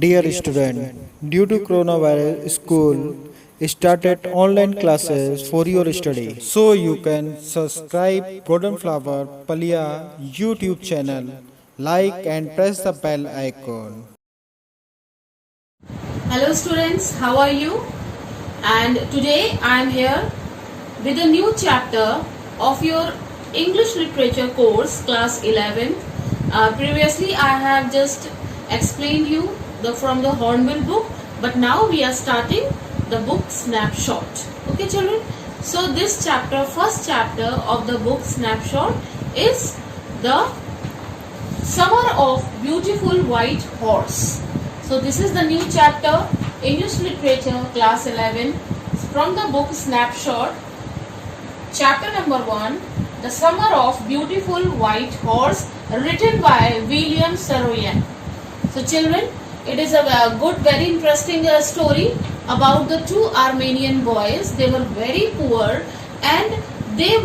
Dear student, due to coronavirus, school started online classes for your study. So you can subscribe Golden Flower Palia YouTube channel, like and press the bell icon. Hello students, how are you? And today I am here with a new chapter of your English Literature course, class 11th. Previously I have just explained you from the Hornbill book, but now we are starting the book Snapshot. Okay children, so this chapter, first chapter of the book Snapshot is the Summer of Beautiful White Horse. So this is the new chapter, English Literature, class 11, from the book Snapshot, chapter number 1, The Summer of Beautiful White Horse, written by William Saroyan. So children, it is a good, very interesting story about the two Armenian boys. They were very poor and they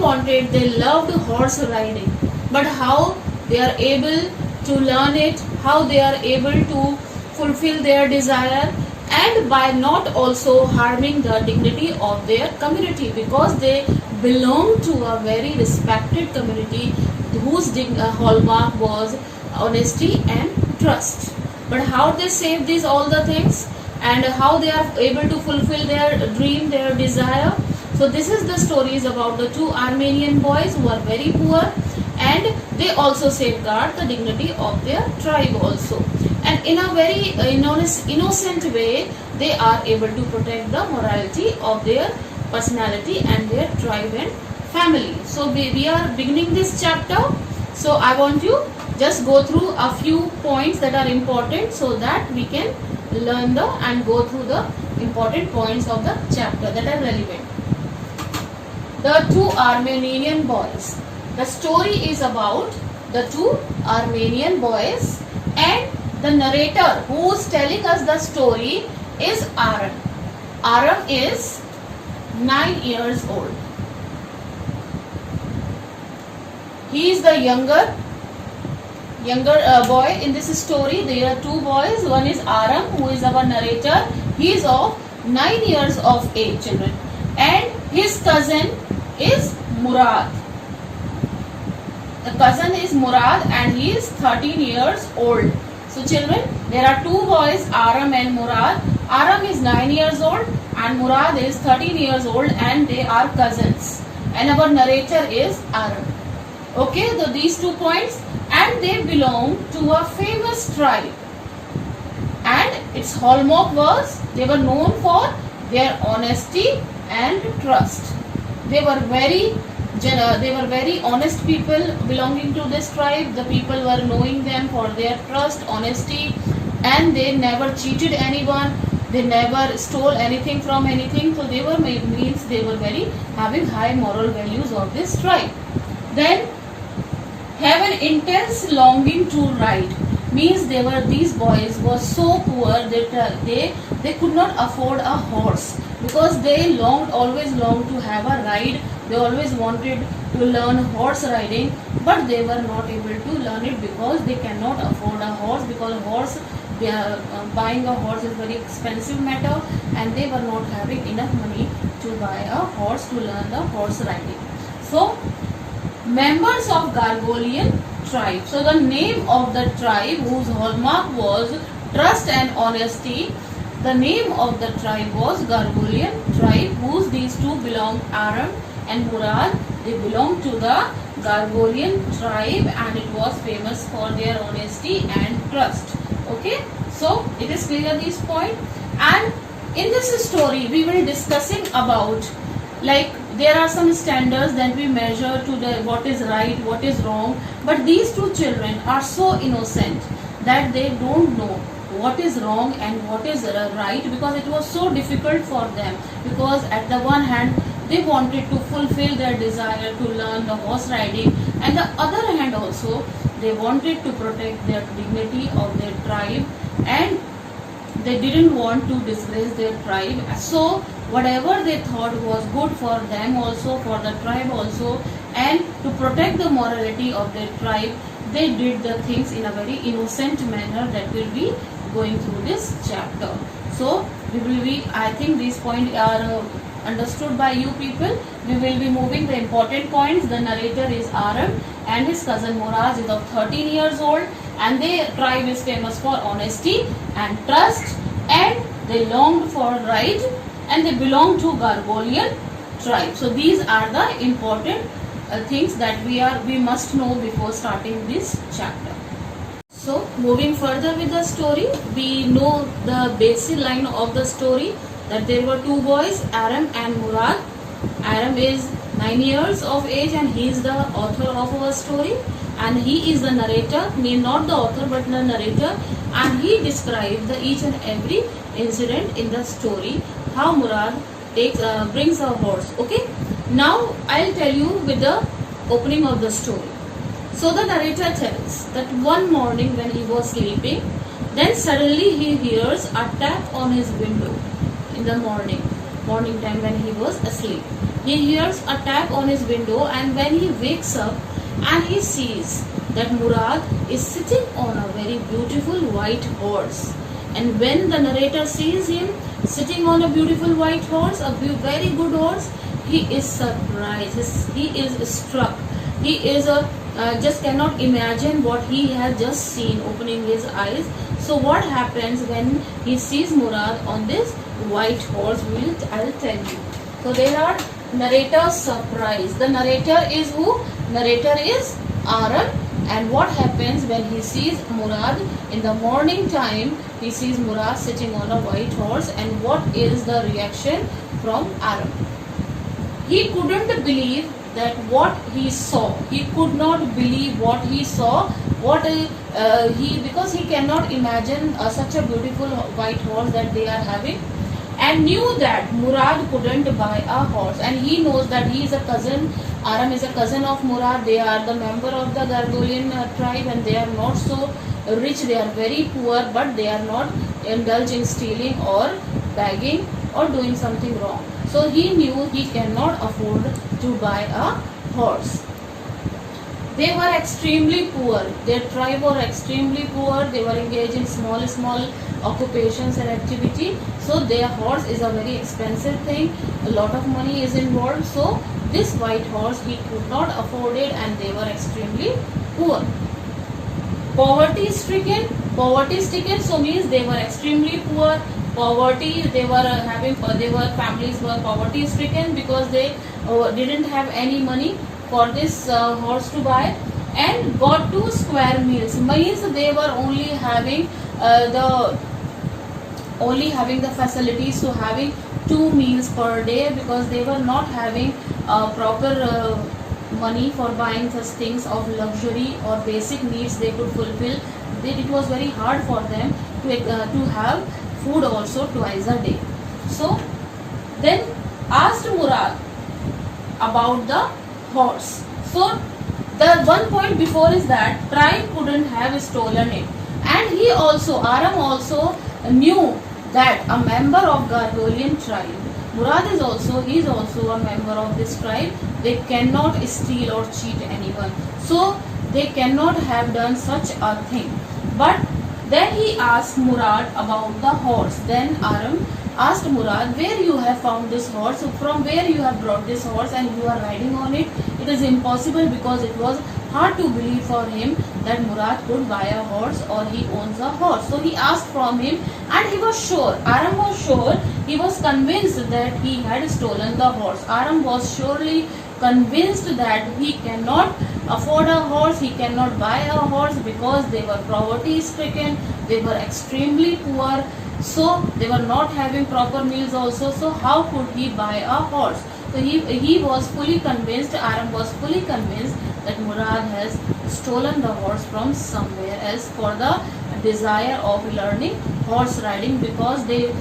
loved horse riding. But how they are able to learn it, how they are able to fulfill their desire, and by not also harming the dignity of their community, because they belong to a very respected community whose hallmark was honesty and trust. But how they save these all the things and how they are able to fulfill their dream, their desire. So this is the stories about the two Armenian boys who are very poor, and they also safeguard the dignity of their tribe also. And in a very innocent way, they are able to protect the morality of their personality and their tribe and family. So we are beginning this chapter. So I want you just go through a few points that are important so that we can learn and go through the important points of the chapter that are relevant. The two Armenian boys. The story is about the two Armenian boys, and the narrator who is telling us the story is Aram. Aram is 9 years old. He is the younger boy in this story. There are two boys. One is Aram, who is our narrator. He is of 9 years of age, children, and his cousin is Murad. The cousin is Murad and he is 13 years old. So children, there are two boys, Aram and Murad. Aram is 9 years old and Murad is 13 years old, and they are cousins. And our narrator is Aram. Okay, so these 2 points, and they belong to a famous tribe. And its hallmark was they were known for their honesty and trust. They were very honest people belonging to this tribe. The people were knowing them for their trust, honesty, and they never cheated anyone. They never stole anything from anything. So they were very having high moral values of this tribe. Then have an intense longing to ride. Means these boys were so poor that they could not afford a horse, because they always longed to have a ride. They always wanted to learn horse riding, but they were not able to learn it because they cannot afford a horse, because buying a horse is very expensive matter, and they were not having enough money to buy a horse to learn the horse riding. So members of Gargolian tribe. So the name of the tribe whose hallmark was trust and honesty, the name of the tribe was Gargolian tribe, whose these two belong, Aram and Murad. They belong to the Gargolian tribe, and it was famous for their honesty and trust. Okay, so it is clear this point. And in this story we will discussing about, like, there are some standards that we measure to what is right, what is wrong, but these two children are so innocent that they don't know what is wrong and what is right, because it was so difficult for them, because at the one hand they wanted to fulfill their desire to learn the horse riding, and the other hand also they wanted to protect their dignity of their tribe, and they didn't want to disgrace their tribe. So whatever they thought was good for them also, for the tribe also, and to protect the morality of their tribe, they did the things in a very innocent manner that will be going through this chapter. So we will be, I think these points are understood by you people. We will be moving the important points. The narrator is Aram and his cousin Muraz is of 13 years old, and their tribe is famous for honesty and trust, and they longed for right, and they belong to Gargolian tribe. So these are the important things that we must know before starting this chapter. So moving further with the story, we know the basic line of the story, that there were two boys, Aram and Murad. Aram is 9 years of age and he is the author of our story, and he is the narrator, not the author but the narrator, and he describes the each and every incident in the story, how Murad brings a horse. Okay, now I'll tell you with the opening of the story. So the narrator tells that one morning when he was sleeping, then suddenly he hears a tap on his window in the morning time when he was asleep. He hears a tap on his window, and when he wakes up and he sees that Murad is sitting on a very beautiful white horse. And when the narrator sees him sitting on a beautiful white horse, a very good horse, he is surprised, he is struck, he is just cannot imagine what he has just seen, opening his eyes. So what happens when he sees Murad on this white horse, I'll tell you. So there are narrator's surprise. The narrator is who? Narrator is Aram. And what happens when he sees Murad in the morning time? He sees Murad sitting on a white horse, and what is the reaction from Aram? He couldn't believe that what he saw. He could not believe what he saw. Because he cannot imagine such a beautiful white horse that they are having, and knew that Murad couldn't buy a horse, and he knows that he is a cousin. Aram is a cousin of Murad. They are the member of the Gargolian tribe, and they are not so rich. They are very poor, but they are not indulged in stealing or begging or doing something wrong. So he knew he cannot afford to buy a horse. They were extremely poor. Their tribe were extremely poor. They were engaged in small occupations and activity. So their horse is a very expensive thing. A lot of money is involved. So this white horse he could not afford it, and they were extremely poor. Poverty stricken. So means they were extremely poor. Poverty, their families were poverty stricken because they didn't have any money for this horse to buy, and got 2 square meals. Means they were only having the facilities to having 2 meals per day, because they were not having proper money for buying such things of luxury or basic needs they could fulfill. It was very hard for them to have food also twice a day. So then asked Murad about the horse. So the one point before is that tribe couldn't have stolen it, and Aram also knew that a member of Gargolian tribe, Murad is also a member of this tribe. They cannot steal or cheat anyone, so they cannot have done such a thing. But then he asked Murad about the horse. Then Aram asked Murad, where you have found this horse, from where you have brought this horse and you are riding on it. It is impossible, because it was hard to believe for him that Murad could buy a horse or he owns a horse. So he asked from him, and he was sure, Aram was sure, he was convinced that he had stolen the horse. Aram was surely convinced that he cannot afford a horse, he cannot buy a horse, because they were poverty stricken, they were extremely poor, so they were not having proper meals also. So how could he buy a horse? So he was fully convinced, Aram was fully convinced that Murad has stolen the horse from somewhere else for the desire of learning horse riding, because they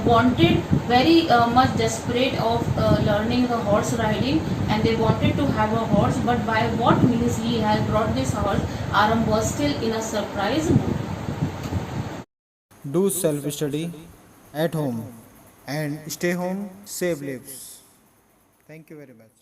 wanted very much desperate of learning the horse riding, and they wanted to have a horse. But by what means he has brought this horse, Aram was still in a surprise mood. Do self study at home and stay home, save lives. Thank you very much.